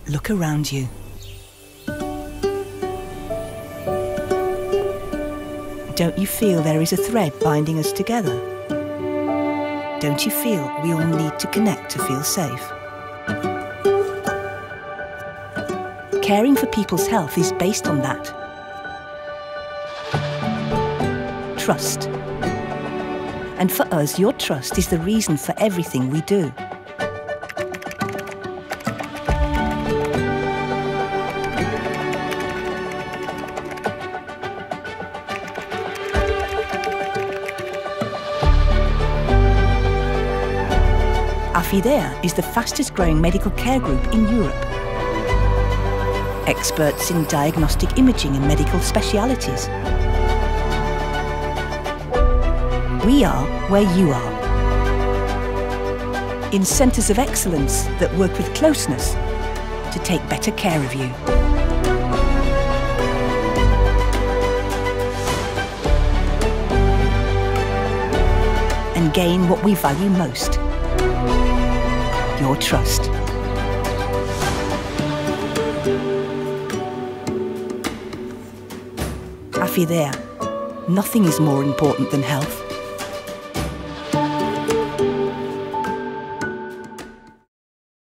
Look around you. Don't you feel there is a thread binding us together? Don't you feel we all need to connect to feel safe? Caring for people's health is based on that. Trust. And for us, your trust is the reason for everything we do. Affidea is the fastest growing medical care group in Europe. Experts in diagnostic imaging and medical specialities. We are where you are. In centres of excellence that work with closeness to take better care of you. And gain what we value most. Your trust. Affidea. Nothing is more important than health.